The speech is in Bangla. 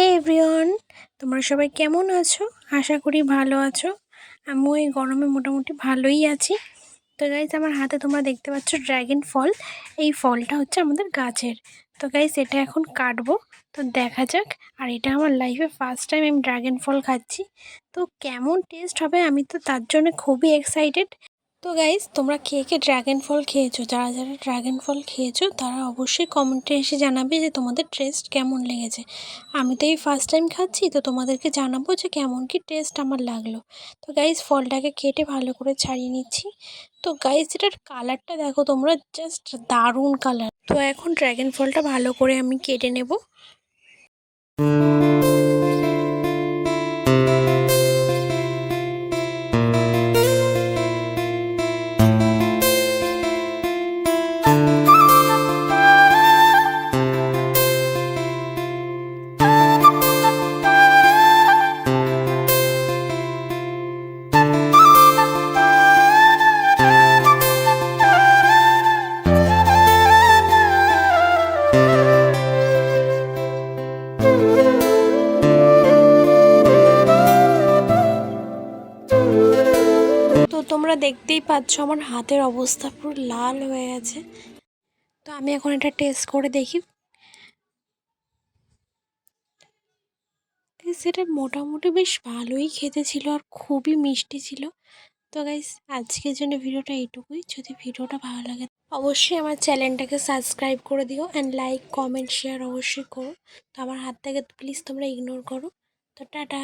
হে এভরিওয়ান, তোমরা সবাই কেমন আছো? আশা করি ভালো আছো। আমিও এই গরমে মোটামুটি ভালোই আছি। তো গাইস, আমার হাতে তোমরা দেখতে পাচ্ছ ড্রাগন ফল। এই ফলটা হচ্ছে আমাদের গাছের। তো গাইস, এটা এখন কাটবো। তো দেখা যাক। আর এটা আমার লাইফে ফার্স্ট টাইম আমি ড্রাগন ফল খাচ্ছি। তো কেমন টেস্ট হবে আমি তো তার জন্য খুবই এক্সাইটেড। তো গাইস, তোমরা কে কে ড্রাগন ফল খেয়েছো? যারা যারা ড্রাগন ফল খেয়েছো তারা অবশ্যই কমেন্টে এসে জানাবে যে তোমাদের টেস্ট কেমন লেগেছে। আমি তো এই ফার্স্ট টাইম খাচ্ছি, তো তোমাদেরকে জানাবো যে কেমন কি টেস্ট আমার লাগলো। তো গাইস, ফলটাকে কেটে ভালো করে ছাড়িয়ে নিচ্ছি। তো গাইস, এটার কালারটা দেখো তোমরা, জাস্ট দারুণ কালার। তো এখন ড্রাগন ফলটা ভালো করে আমি কেটে নেব। তো তোমরা দেখতেই পাচ্ছ আমার হাতের অবস্থা পুরো লাল হয়ে গেছে। তো আমি এখন এটা টেস্ট করে দেখি। সেটা মোটামুটি বেশ ভালোই খেতে ছিল আর খুবই মিষ্টি ছিল। তো গাইস, আজকের জন্য ভিডিওটা এইটুকুই। যদি ভিডিওটা ভালো লাগে অবশ্যই আমার চ্যানেলটাকে সাবস্ক্রাইব করে দিও অ্যান্ড লাইক কমেন্ট শেয়ার অবশ্যই করো। তো আমার হাত থেকে প্লিজ তোমরা ইগনোর করো। তো টাটা।